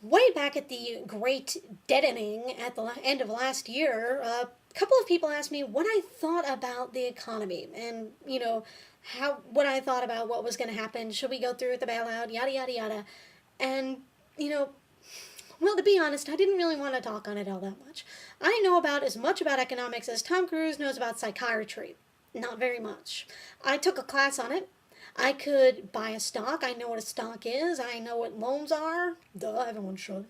Way back at the great deadening at the end of last year, a couple of people asked me what I thought about the economy and, how what I thought about what was going to happen. Should we go through with the bailout? Yada, yada, yada. And, you know, well, to be honest, I didn't really want to talk on it all that much. I know about as much about economics as Tom Cruise knows about psychiatry. Not very much. I took a class on it. I could buy a stock. I know what a stock is. I know what loans are. Duh, everyone should.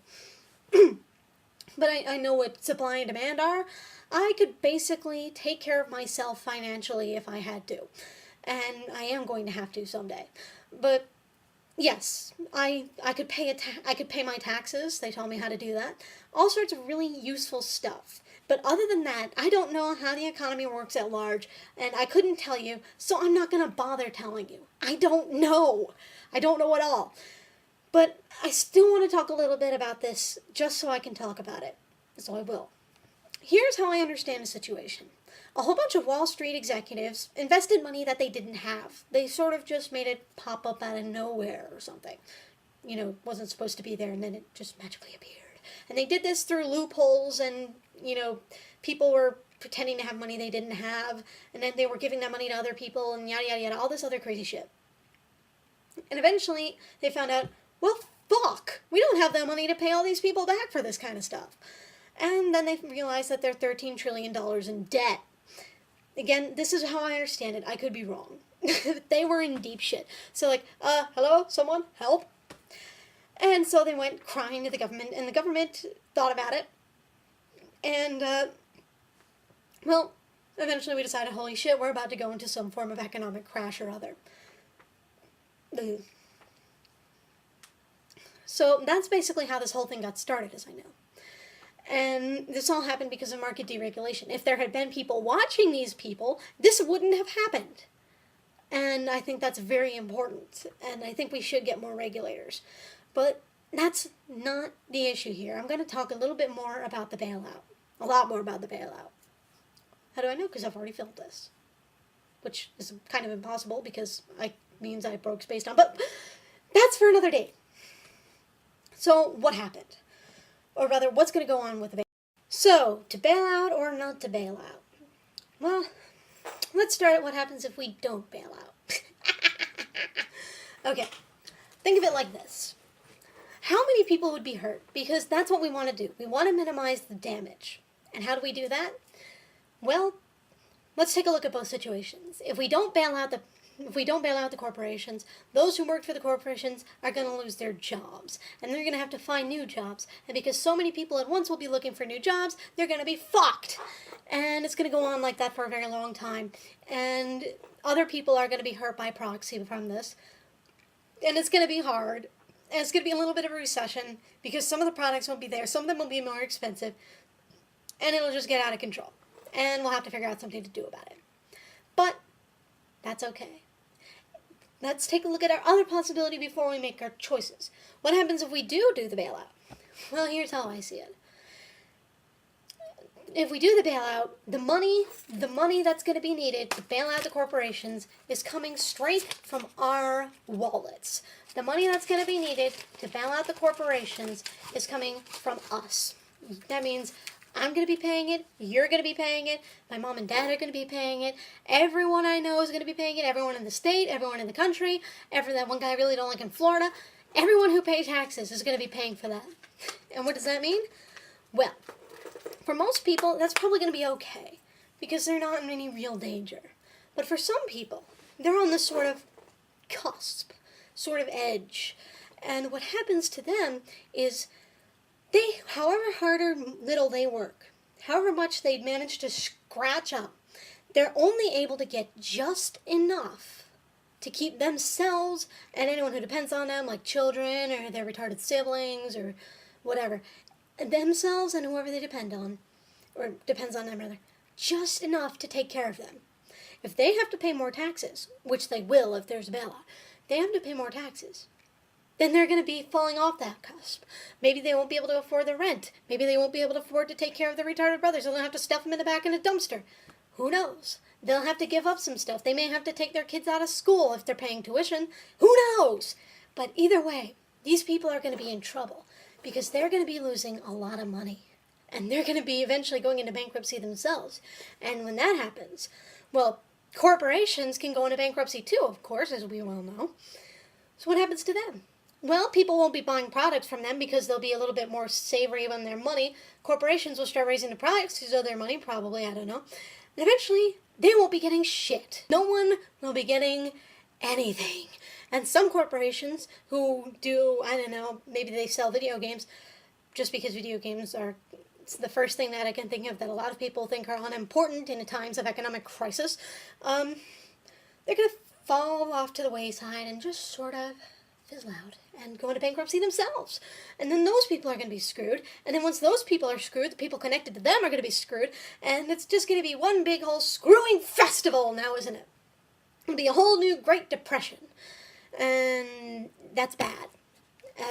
But I know what supply and demand are. I could basically take care of myself financially if I had to. And I am going to have to someday. But yes, I could I could pay my taxes. They told me how to do that. All sorts of really useful stuff. But other than that, I don't know how the economy works at large, and I couldn't tell you, so I'm not going to bother telling you. I don't know. I don't know at all. But I still want to talk a little bit about this just so I can talk about it. So I will. Here's how I understand the situation. A whole bunch of Wall Street executives invested money that they didn't have. They sort of just made it pop up out of nowhere or something. It wasn't supposed to be there, and then it just magically appeared. And they did this through loopholes, and, people were pretending to have money they didn't have, and then they were giving that money to other people, and yada, yada, yada, all this other crazy shit. And eventually, they found out, well, fuck, we don't have that money to pay all these people back for this kind of stuff. And then they realized that they're $13 trillion in debt. Again, this is how I understand it. I could be wrong. They were in deep shit. So hello, someone, help. And so they went crying to the government, and the government thought about it. And, eventually we decided, holy shit, we're about to go into some form of economic crash or other. So that's basically how this whole thing got started, as I know. And this all happened because of market deregulation. If there had been people watching these people, this wouldn't have happened. And I think that's very important. And I think we should get more regulators. But that's not the issue here. I'm going to talk a little bit more about the bailout. A lot more about the bailout. How do I know? Because I've already filmed this. Which is kind of impossible because it means I broke space time. But that's for another day. So what happened? Or rather, what's going to go on with the bailout? So, to bail out or not to bail out? Well, let's start at what happens if we don't bail out. Okay, think of it like this. How many people would be hurt? Because that's what we want to do. We want to minimize the damage. And how do we do that? Well, let's take a look at both situations. If we don't bail out the corporations, those who worked for the corporations are going to lose their jobs. And they're going to have to find new jobs. And because so many people at once will be looking for new jobs, they're going to be fucked. And it's going to go on like that for a very long time. And other people are going to be hurt by proxy from this. And it's going to be hard. And it's going to be a little bit of a recession because some of the products won't be there. Some of them will be more expensive. And it'll just get out of control. And we'll have to figure out something to do about it. But that's okay. Let's take a look at our other possibility before we make our choices. What happens if we do the bailout? Well, here's how I see it. If we do the bailout, the money that's going to be needed to bail out the corporations is coming straight from our wallets. The money that's going to be needed to bail out the corporations is coming from us. That means I'm going to be paying it, you're going to be paying it, my mom and dad are going to be paying it, everyone I know is going to be paying it, everyone in the state, everyone in the country, that one guy I really don't like in Florida, everyone who pays taxes is going to be paying for that. And what does that mean? Well, for most people, that's probably going to be okay, because they're not in any real danger. But for some people, they're on this sort of cusp, sort of edge. And what happens to them is however hard or little they work, however much they manage to scratch up, they're only able to get just enough to keep themselves and anyone who depends on them, like children or their retarded siblings or whatever, themselves and whoever they depend on, or depends on them rather, just enough to take care of them. If they have to pay more taxes, which they will if there's a bailout, they have to pay more taxes. Then they're going to be falling off that cusp. Maybe they won't be able to afford the rent. Maybe they won't be able to afford to take care of their retarded brothers. They'll have to stuff them in the back in a dumpster. Who knows? They'll have to give up some stuff. They may have to take their kids out of school if they're paying tuition. Who knows? But either way, these people are going to be in trouble because they're going to be losing a lot of money. And they're going to be eventually going into bankruptcy themselves. And when that happens, well, corporations can go into bankruptcy too, of course, as we well know. So what happens to them? Well, people won't be buying products from them because they'll be a little bit more savory on their money. Corporations will start raising the prices of their money, probably, I don't know. And eventually, they won't be getting shit. No one will be getting anything. And some corporations who do, I don't know, maybe they sell video games, just because video games are it's the first thing that I can think of that a lot of people think are unimportant in times of economic crisis, they're going to fall off to the wayside and just sort of fizzle out and go into bankruptcy themselves. And then those people are going to be screwed. And then once those people are screwed, the people connected to them are going to be screwed. And it's just going to be one big whole screwing festival now, isn't it? It'll be a whole new Great Depression. And that's bad,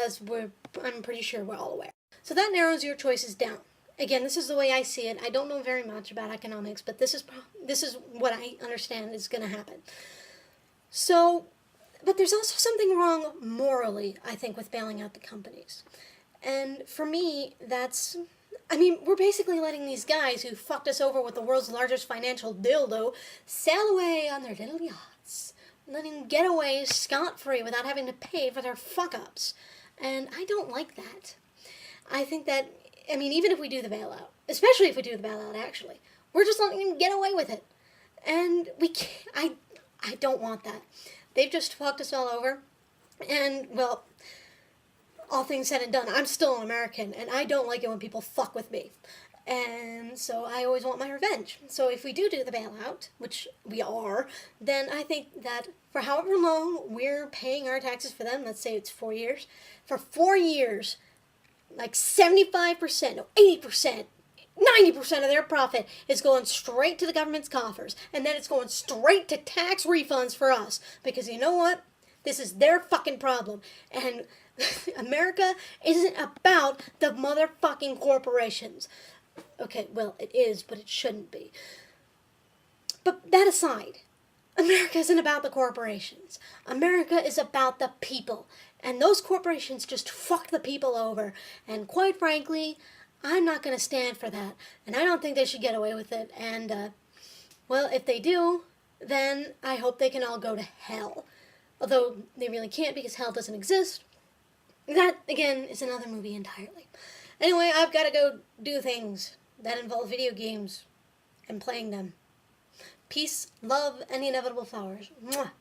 as I'm pretty sure we're all aware. So that narrows your choices down. Again, this is the way I see it. I don't know very much about economics, but this is what I understand is going to happen. So, but there's also something wrong morally, I think, with bailing out the companies. And for me, we're basically letting these guys who fucked us over with the world's largest financial dildo sail away on their little yachts, letting them get away scot-free without having to pay for their fuck-ups. And I don't like that. I think that, even if we do the bailout, especially if we do the bailout, actually, we're just letting them get away with it. And we can't, I don't want that. They've just fucked us all over. And, well, all things said and done, I'm still an American, and I don't like it when people fuck with me. And so I always want my revenge. So if we do the bailout, which we are, then I think that for however long we're paying our taxes for them, let's say it's 4 years, for 4 years, like 75%, no, 80%, 90% of their profit is going straight to the government's coffers. And then it's going straight to tax refunds for us. Because you know what? This is their fucking problem. And America isn't about the motherfucking corporations. Okay, well, it is, but it shouldn't be. But that aside, America isn't about the corporations. America is about the people. And those corporations just fucked the people over. And quite frankly, I'm not going to stand for that. And I don't think they should get away with it. And, well, if they do, then I hope they can all go to hell. Although they really can't because hell doesn't exist. That, again, is another movie entirely. Anyway, I've got to go do things that involve video games and playing them. Peace, love, and the inevitable flowers. Mwah.